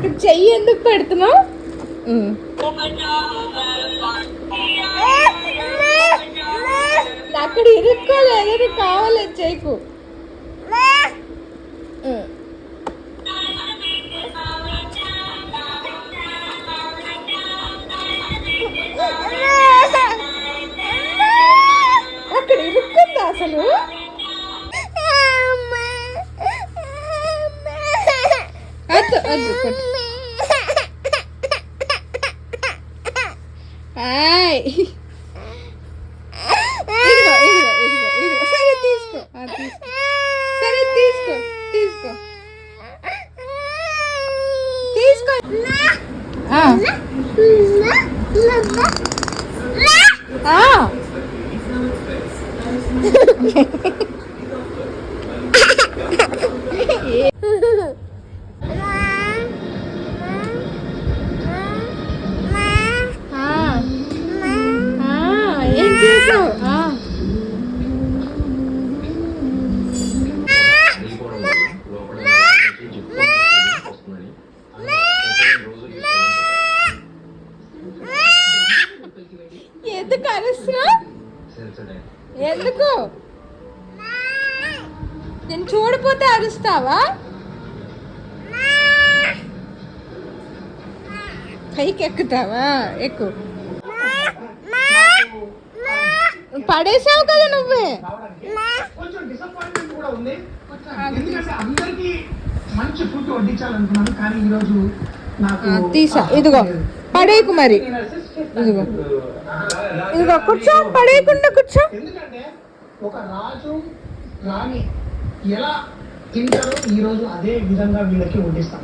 అక్కడ చెయ్యి ఎందుకు పెడుతున్నావు? అక్కడ ఇరుక్కోలేదు, కావాలి చెయ్యకు. అక్కడ ఇరుక్కుందా అసలు? వద్దు వద్దు కొట్టు. ఇదిగో ఇదిగో ఇదిగో ఇదిగో. సరే తీసుకో, తీసుకో. సరే తీసుకో తీసుకో తీసుకో. ఏం చేసావు? ఎందుకు అరుస్తున్నా? ఎందుకు? నేను చూడపోతే అరుస్తావా? పైకి ఎక్కుతావా? ఎక్కు. పడేసావు కదా నువ్వే. తీసా. ఇదిగో పడేయకు మరి. ఇదిగో ఇదిగో కూర్చో, పడేయకుండా కూర్చో. ఒక రాజు రాణి ఎలా తింటారో ఈ రోజు అదే విధంగా వీళ్ళకి వడ్డిస్తాం.